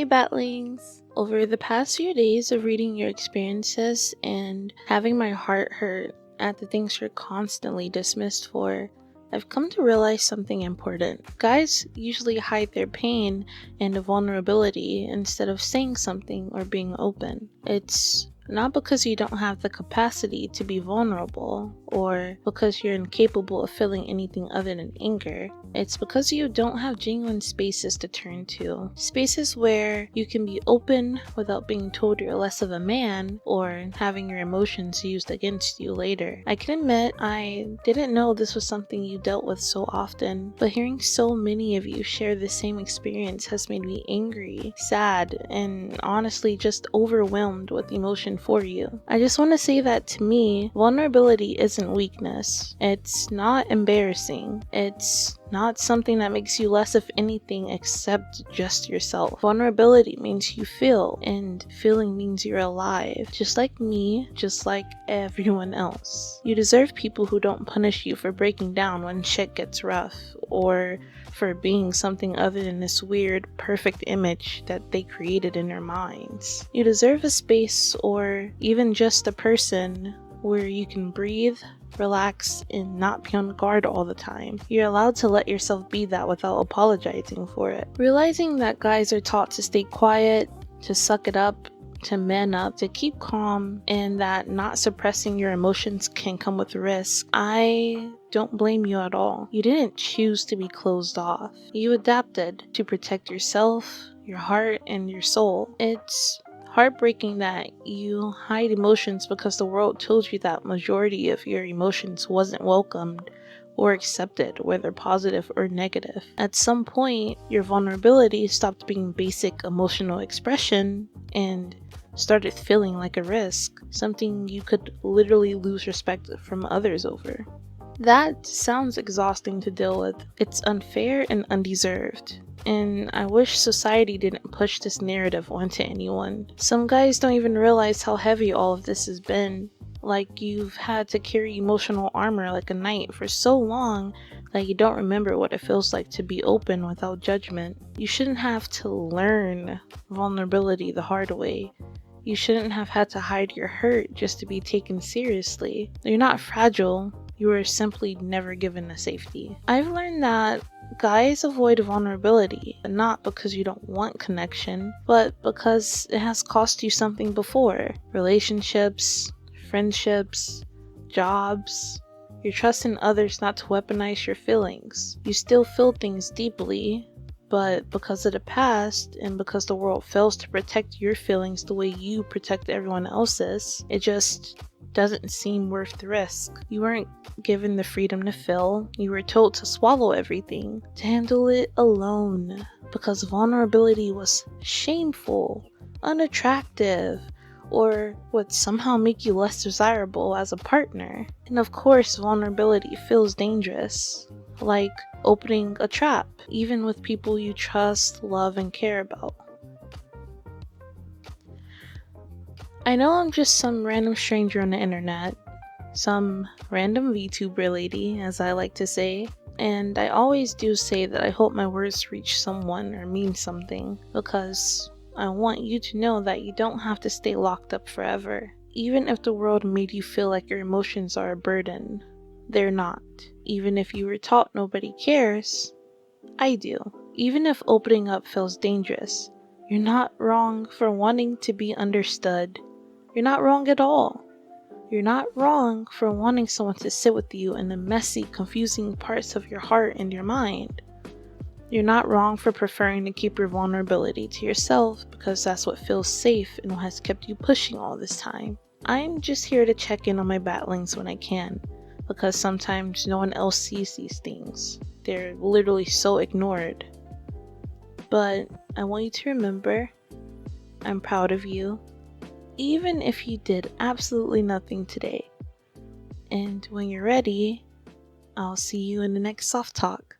Hey Batlings! Over the past few days of reading your experiences and having my heart hurt at the things you're constantly dismissed for, I've come to realize something important. Guys usually hide their pain and vulnerability instead of saying something or being open. It's not because you don't have the capacity to be vulnerable or because you're incapable of feeling anything other than anger. It's because you don't have genuine spaces to turn to. Spaces where you can be open without being told you're less of a man or having your emotions used against you later. I can admit I didn't know this was something you dealt with so often, but hearing so many of you share the same experience has made me angry, sad, and honestly just overwhelmed with emotion for you. I just want to say that to me, vulnerability isn't weakness. It's not embarrassing. It's not something that makes you less of anything except just yourself. Vulnerability means you feel, and feeling means you're alive. Just like me, just like everyone else. You deserve people who don't punish you for breaking down when shit gets rough, or for being something other than this weird, perfect image that they created in their minds. You deserve a space, or even just a person, where you can breathe, relax, and not be on guard all the time. You're allowed to let yourself be that without apologizing for it. Realizing that guys are taught to stay quiet, to suck it up, to man up, to keep calm, and that not suppressing your emotions can come with risk, I don't blame you at all. You didn't choose to be closed off. You adapted to protect yourself, your heart, and your soul. It's heartbreaking that you hide emotions because the world told you that majority of your emotions wasn't welcomed or accepted, whether positive or negative. At some point, your vulnerability stopped being basic emotional expression and started feeling like a risk, something you could literally lose respect from others over. That sounds exhausting to deal with. It's unfair and undeserved. And I wish society didn't push this narrative onto anyone. Some guys don't even realize how heavy all of this has been. Like you've had to carry emotional armor like a knight for so long that you don't remember what it feels like to be open without judgment. You shouldn't have to learn vulnerability the hard way. You shouldn't have had to hide your hurt just to be taken seriously. You're not fragile. You were simply never given a safety. I've learned that guys avoid vulnerability, not because you don't want connection, but because it has cost you something before. Relationships, friendships, jobs. You're trusting others not to weaponize your feelings. You still feel things deeply, but because of the past and because the world fails to protect your feelings the way you protect everyone else's, it just doesn't seem worth the risk. You weren't given the freedom to feel. You were told to swallow everything, to handle it alone, because vulnerability was shameful, unattractive, or would somehow make you less desirable as a partner. And of course, vulnerability feels dangerous, like opening a trap, even with people you trust, love, and care about. I know I'm just some random stranger on the internet, some random VTuber lady, as I like to say, and I always do say that I hope my words reach someone or mean something, because I want you to know that you don't have to stay locked up forever. Even if the world made you feel like your emotions are a burden, they're not. Even if you were taught nobody cares, I do. Even if opening up feels dangerous, you're not wrong for wanting to be understood. You're not wrong at all. You're not wrong for wanting someone to sit with you in the messy, confusing parts of your heart and your mind. You're not wrong for preferring to keep your vulnerability to yourself because that's what feels safe and what has kept you pushing all this time. I'm just here to check in on my batlings when I can, because sometimes no one else sees these things. They're literally so ignored. But I want you to remember, I'm proud of you, even if you did absolutely nothing today. And when you're ready, I'll see you in the next soft talk.